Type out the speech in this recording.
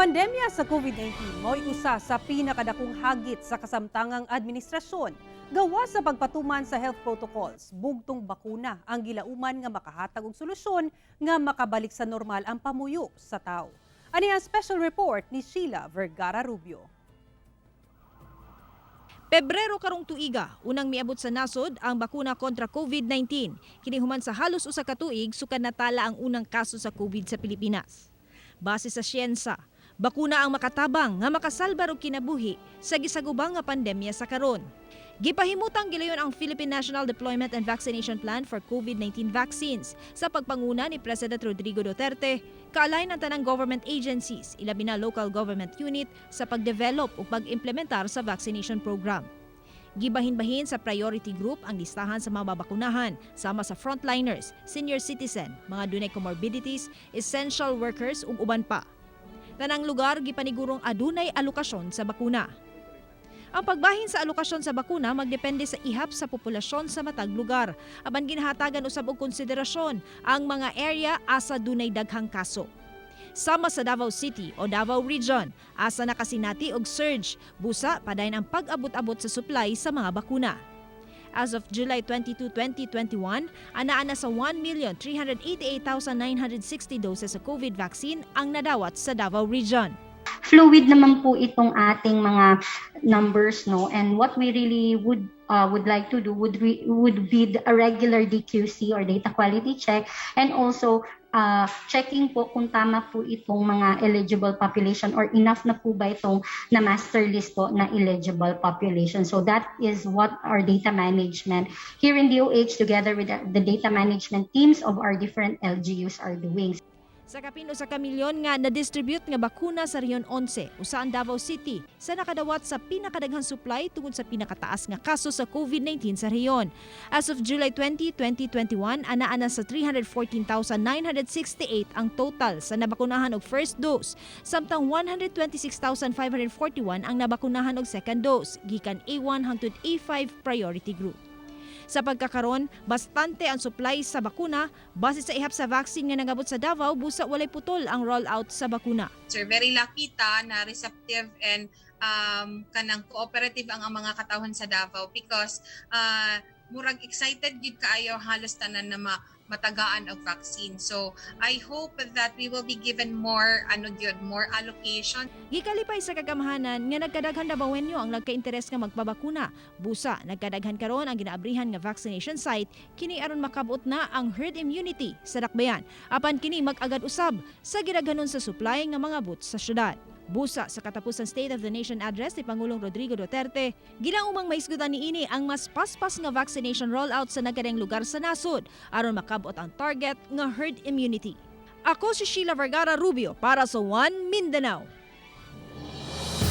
pandemya sa COVID-19 mo'y usa sa pinakadakong hagit sa kasamtangang administrasyon. Gawa sa pagpatuman sa health protocols, bugtong bakuna ang gilauman nga makahatag og solusyon nga makabalik sa normal ang pamuyo sa tao. Ani ang special report ni Sheila Vergara Rubio. Pebrero karong tuiga, unang miabot sa nasod ang bakuna kontra COVID-19. Kini human sa halos usa ka tuig sukad natala ang unang kaso sa COVID sa Pilipinas. Base sa siyensa, bakuna ang makatabang nga makasalba og kinabuhi sa gisagubang nga pandemya sa karon. Gipahimutang gilayon ang Philippine National Deployment and Vaccination Plan for COVID-19 vaccines sa pagpanguna ni President Rodrigo Duterte, kaalay ng tanang government agencies, ilabi na local government unit sa pagdevelop o pag-implementar sa vaccination program. Gibahin-bahin sa priority group ang listahan sa mga babakunahan, sama sa frontliners, senior citizen, mga dunay comorbidities, essential workers ug uban pa. Tanang lugar gipanigurong adunay alokasyon sa bakuna. Ang pagbahin sa alokasyon sa bakuna magdepende sa ihap sa populasyon sa matag lugar. Aban ginahatagan usab og konsiderasyon ang mga area asa dunay daghang kaso. Sama sa Davao City o Davao Region, asa nakasinati og surge, busa padayon ang pag-abot-abot sa supply sa mga bakuna. As of July 22, 2021, ana sa 1,388,960 doses sa COVID vaccine ang nadawat sa Davao Region. Fluid naman po itong ating mga numbers, no, and what we really would like to do would be a regular DQC or data quality check, and also checking po kung tama po itong mga eligible population or enough na po ba itong na master list po na eligible population. So that is what our data management here in DOH together with the data management teams of our different LGUs are doing. Sa kapin usa ka milyon nga na-distribute nga bakuna sa Rehiyon 11, usa ang Davao City sa nakadawat sa pinakadaghang supply tungod sa pinakataas nga kaso sa COVID-19 sa rehiyon. As of July 20, 2021, ana sa 314,968 ang total sa nabakunahan og first dose, samtang 126,541 ang nabakunahan og second dose, gikan A1 hangtod A5 priority group. Sa pagkakaron, bastante ang supply sa bakuna base sa ihap sa vaccine nga nagabot sa Davao, busa walay putol ang rollout sa bakuna. Sir, very lucky ta na receptive and kanang cooperative ang mga katawhan sa Davao because murag excited gid kaayo halos tanan na matagaan og vaccine. So I hope that we will be given more more allocation. Gikalipay sa kagamahanan nga nagkadaghan Davaoenyo ang nagka-interes nga magpabakuna. Busa nagkadaghan karon ang ginaabrihan nga vaccination site kini aron makabot na ang herd immunity sa dakbayan. Apan kini mag-agad usab sa gidaghanon sa supply nga mga boots sa syudad. Busa sa katapusang State of the Nation address ni Pangulong Rodrigo Duterte, ginaumang maisgutan niini ang mas paspas nga vaccination rollout sa nagkadayang lugar sa nasod aron makabot ang target nga herd immunity. Ako si Sheila Vergara Rubio para sa One Mindanao.